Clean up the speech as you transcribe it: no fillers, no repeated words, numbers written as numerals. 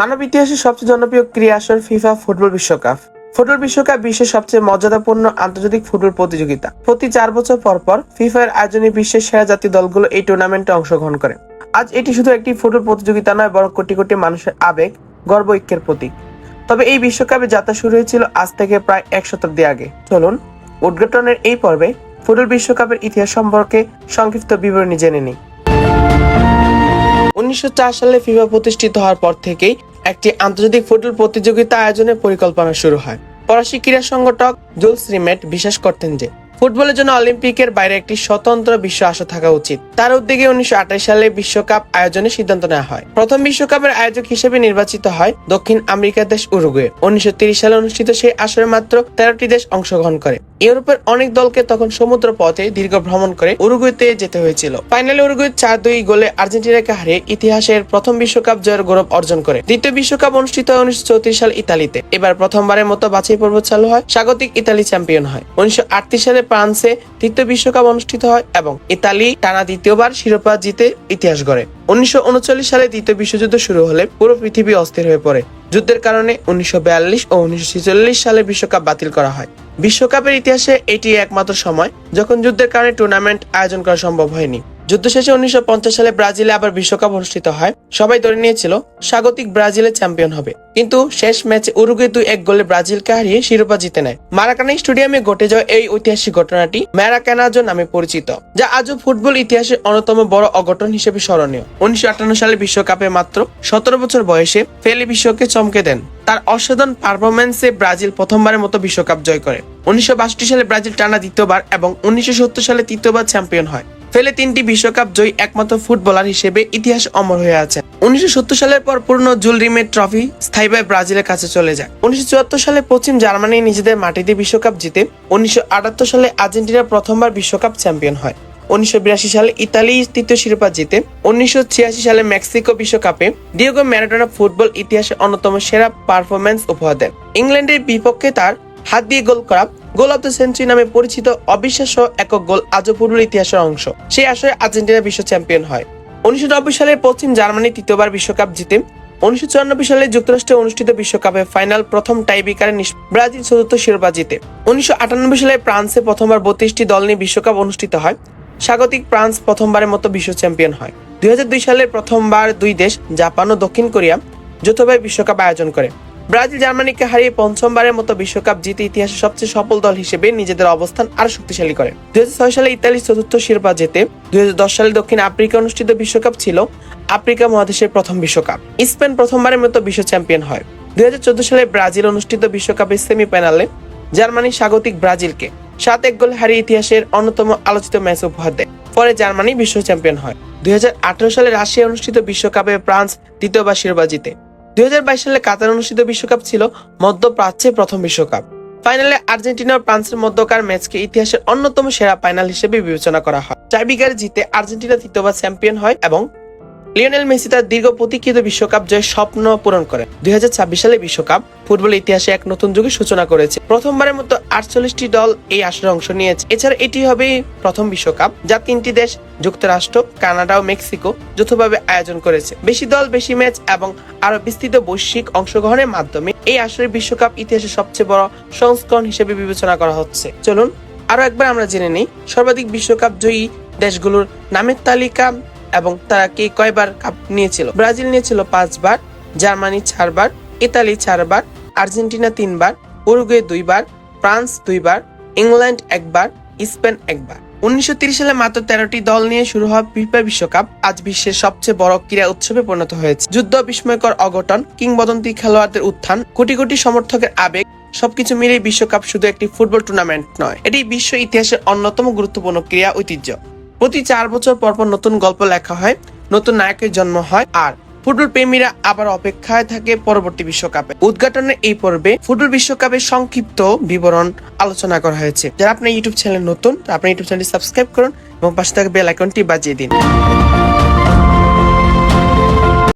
মানব ইতিহাসের সবচেয়ে জনপ্রিয় ক্রীড়া আসর ফিফা ফুটবল বিশ্বকাপ। ফুটবল বিশ্বকাপ বিশ্বের সবচেয়ে মর্যাদাপূর্ণ আন্তর্জাতিক ফুটবল প্রতিযোগিতা। প্রতি 4 বছর পর পর ফিফার আয়োজনে বিশ্বের সেরা জাতীয় দলগুলো এই টুর্নামেন্টে অংশগ্রহণ করে। আজ এটি শুধু একটি ফুটবল প্রতিযোগিতা নয়, বরং কোটি কোটি মানুষের আবেগ, গর্ব, ঐক্যের প্রতীক। তবে এই বিশ্বকাপে যাত্রা শুরু হয়েছিল আজ থেকে প্রায় 1 শতাব্দী আগে। চলুন উদ্ঘাটনের এই পর্বে ফুটবল বিশ্বকাপের ইতিহাস সম্পর্কে সংক্ষিপ্ত বিবরণী জেনে নিই। 1904 সালে ফিফা প্রতিষ্ঠিত হওয়ার পর থেকেই একটি আন্তর্জাতিক ফুটবল প্রতিযোগিতা আয়োজনের পরিকল্পনা শুরু হয়। ফরাসি ক্রীড়া সংগঠক জুলস রিমেট বিশ্বাস করতেন যে ফুটবলের জন্য অলিম্পিকের বাইরে একটি স্বতন্ত্র বিশ্ব আসর থাকা উচিত। তার উদ্যোগে 1928 সালে বিশ্বকাপ আয়োজনের সিদ্ধান্ত নেওয়া হয়। প্রথম বিশ্বকাপের আয়োজক হিসেবে নির্বাচিত হয় দক্ষিণ আমেরিকার দেশ উরুগুয়ে। 1930 সালে অনুষ্ঠিত সেই আসরে মাত্র 13টি দেশ অংশগ্রহণ করে। ইউরোপের অনেক দলকে তখন সমুদ্র পথে দীর্ঘ ভ্রমণ করে উরুগুয়েতে যেতে হয়েছিল। ফাইনালে উরুগুয়ে 4-2 গোলে আর্জেন্টিনাকে হারিয়ে ইতিহাসের প্রথম বিশ্বকাপ জয়ের গৌরব অর্জন করে। দ্বিতীয় বিশ্বকাপ অনুষ্ঠিত হয় 1934 সালে ইতালিতে। এবার প্রথমবারের মতো বাছাই পর্ব চালু হয়। স্বাগতিক ইতালি চ্যাম্পিয়ন হয়। 1938 সালে ফ্রান্সে তৃতীয় বিশ্বকাপ অনুষ্ঠিত হয় এবং ইতালি টানা দ্বিতীয়বার শিরোপা জিতে ইতিহাস গড়ে। 1939 সালে দ্বিতীয় বিশ্বযুদ্ধ শুরু হলে পুরো পৃথিবী অস্থির হয়ে পড়ে। যুদ্ধের কারণে 1942 ও 1946 সালে বিশ্বকাপ বাতিল করা হয়। বিশ্বকাপের ইতিহাসে এটি একমাত্র সময় যখন যুদ্ধের কারণে টুর্নামেন্ট আয়োজন করা সম্ভব হয়নি। যুদ্ধ শেষে 1950 সালে ব্রাজিলে আবার বিশ্বকাপ অনুষ্ঠিত হয়। সবাই ধরে নিয়েছিল স্বাগতিক ব্রাজিলের চ্যাম্পিয়ন হবে, কিন্তু শেষ ম্যাচে উরুগুয়ে 2-1 গোলে ব্রাজিলকে হারিয়ে শিরোপা জিতে নেয়। মারাকানা স্টেডিয়ামে ঘটে যাওয়া এই ঐতিহাসিক ঘটনাটি ম্যারাকানাজো নামে পরিচিত, যা আজও ফুটবল ইতিহাসের অন্যতম বড় অঘটন হিসেবে স্মরণীয়। 1958 সালে বিশ্বকাপে মাত্র 17 বছর বয়সে পেলে বিশ্বকে চমকে দেন। তার অসাধারণ পারফরম্যান্সে ব্রাজিল প্রথমবারের মতো বিশ্বকাপ জয় করে। 1962 সালে ব্রাজিল টানা দ্বিতীয়বার এবং 1970 সালে তৃতীয়বার চ্যাম্পিয়ন হয়। ফেলে 3টি বিশ্বকাপ জয়ী একমাত্র ফুটবলার হিসেবে ইতিহাস অমর হয়ে আছে। 1970 সালের পর পুরনো জুল রিমেট ট্রফি স্থায়ীভাবে ব্রাজিলের কাছে চলে যায়। 1974 সালে পশ্চিম জার্মানি নিজেদের মাটিতে বিশ্বকাপ জিতে। 1978 সালে আর্জেন্টিনা প্রথমবার বিশ্বকাপ চ্যাম্পিয়ন হয়। 1982 সালে ইতালি তৃতীয় শিরোপা জিতে। 1986 সালে মেক্সিকো বিশ্বকাপে ডিয়েগো ম্যারাডোনা ফুটবল ইতিহাসে অন্যতম সেরা পারফরম্যান্স উপহার দেন। ইংল্যান্ডের বিপক্ষে তার হাত দিয়ে গোল করা গোল অফ দ্য সেঞ্চুরি নামে পরিচিত অবিশ্বাস্য একক গোল আজও ফুটবল ইতিহাসের অংশ। সেই আসরে আর্জেন্টিনা বিশ্ব চ্যাম্পিয়ন হয়। 1990 সালে পশ্চিম জার্মানি তৃতীয়বার বিশ্বকাপ জিতে। 1994 সালে যুক্তরাষ্ট্রে অনুষ্ঠিত বিশ্বকাপে ফাইনাল প্রথম টাইব্রেকারে ব্রাজিল চতুর্থ শিরোপা জিতে। 1998 সালে ফ্রান্সে প্রথমবার 32টি দল নিয়ে বিশ্বকাপ অনুষ্ঠিত হয়। স্বাগতিক ফ্রান্স প্রথমবারের মতো বিশ্ব চ্যাম্পিয়ন হয়। 2002 সালে প্রথমবার 2 দেশ জাপান ও দক্ষিণ কোরিয়া যৌথভাবে বিশ্বকাপ আয়োজন করে। ব্রাজিল জার্মানিকে হারিয়ে পঞ্চমবারের মতো বিশ্বকাপ জিতে ইতিহাসের সবচেয়ে সফল দল হিসেবে নিজেদের অবস্থান আরো শক্তিশালী করে। 2006 সালে ইতালি চতুর্থ শিরোপা জেতে। 2010 সালে দক্ষিণ আফ্রিকা অনুষ্ঠিত বিশ্বকাপ ছিল আফ্রিকা মহাদেশের প্রথম বিশ্বকাপ। স্পেন প্রথমবারের মতো বিশ্ব চ্যাম্পিয়ন হয়। 2014 সালে ব্রাজিল অনুষ্ঠিত বিশ্বকাপের সেমিফাইনালে জার্মানি স্বাগতিক ব্রাজিলকে 7-1 গোলে হারিয়ে ইতিহাসের অন্যতম আলোচিত ম্যাচ উপহার দেয়। পরে জার্মানি বিশ্ব চ্যাম্পিয়ন হয়। 2018 সালে রাশিয়া অনুষ্ঠিত বিশ্বকাপে ফ্রান্স দ্বিতীয়বার শিরোপা জিতে। 2022 সালে কাতার অনুষ্ঠিত বিশ্বকাপ ছিল মধ্যপ্রাচ্যের প্রথম বিশ্বকাপ। ফাইনালে আর্জেন্টিনা ও ফ্রান্সের মধ্যকার ম্যাচকে ইতিহাসের অন্যতম সেরা ফাইনাল হিসেবে বিবেচনা করা হয়। টাইব্রেকারে জিতে আর্জেন্টিনা তৃতীয়বার চ্যাম্পিয়ন হয় এবং লিওনেল মেসি তার দীর্ঘ প্রতীক্ষিত বিশ্বকাপ জয়ের স্বপ্ন পূরণ করে। 2026 সালে বিশ্বকাপ ফুটবল ইতিহাসে এক নতুন যুগের সূচনা করেছে। প্রথমবারের মতো 48টি দল এই আসরে অংশ নিয়েছে। এছাড়া এটি হবে প্রথম বিশ্বকাপ যা 3টি দেশ যুক্তরাষ্ট্র, কানাডা ও মেক্সিকো যৌথভাবে আয়োজন করেছে। বেশি দল, বেশি ম্যাচ এবং আরো বিস্তৃত বৈশ্বিক অংশগ্রহণের মাধ্যমে এই আসরে বিশ্বকাপ ইতিহাসের সবচেয়ে বড় সংস্করণ হিসেবে বিবেচনা করা হচ্ছে। চলুন আরো একবার আমরা জেনে নিই সর্বাধিক বিশ্বকাপ জয়ী দেশগুলোর নামের তালিকা এবং তারা কে কয়বার কাপ নিয়েছিল। ব্রাজিল নিয়েছিল 5 বার, জার্মানি 4 বার, ইতালি 4 বার, আর্জেন্টিনা 3 বার, উরুগুয়ে 2 বার, ফ্রান্স 2 বার, ইংল্যান্ড 1 বার, স্পেন 1 বার। 1930 সালে মাত্র 13টি দল নিয়ে শুরু হওয়া ফিফা বিশ্বকাপ আজ বিশ্বের সবচেয়ে বড় ক্রীড়া উৎসবে পরিণত হয়েছে। যুদ্ধ, বিস্ময়কর অঘটন, কিংবদন্তি খেলোয়াড়দের উত্থান, কোটি কোটি সমর্থকের আবেগ, সবকিছু মিলিয়ে বিশ্বকাপ শুধু একটি ফুটবল টুর্নামেন্ট নয়, এটি বিশ্ব ইতিহাসের অন্যতম গুরুত্বপূর্ণ ক্রীড়া ঐতিহ্য। প্রতি 4 বছর পর পর নতুন গল্প লেখা হয়, নতুন নায়কের জন্ম হয়, আর ফুটবল প্রেমীরা আবার অপেক্ষায় থাকে পরবর্তী বিশ্বকাপে। উদ্ঘাটনের এই পর্বে ফুটবল বিশ্বকাপের সংক্ষিপ্ত বিবরণ আলোচনা করা হয়েছে। যারা আপনার ইউটিউব চ্যানেল নতুন, আপনার ইউটিউব চ্যানেলটি সাবস্ক্রাইব করুন এবং পাশে থাকা বেল আইকনটি বাজিয়ে দিন।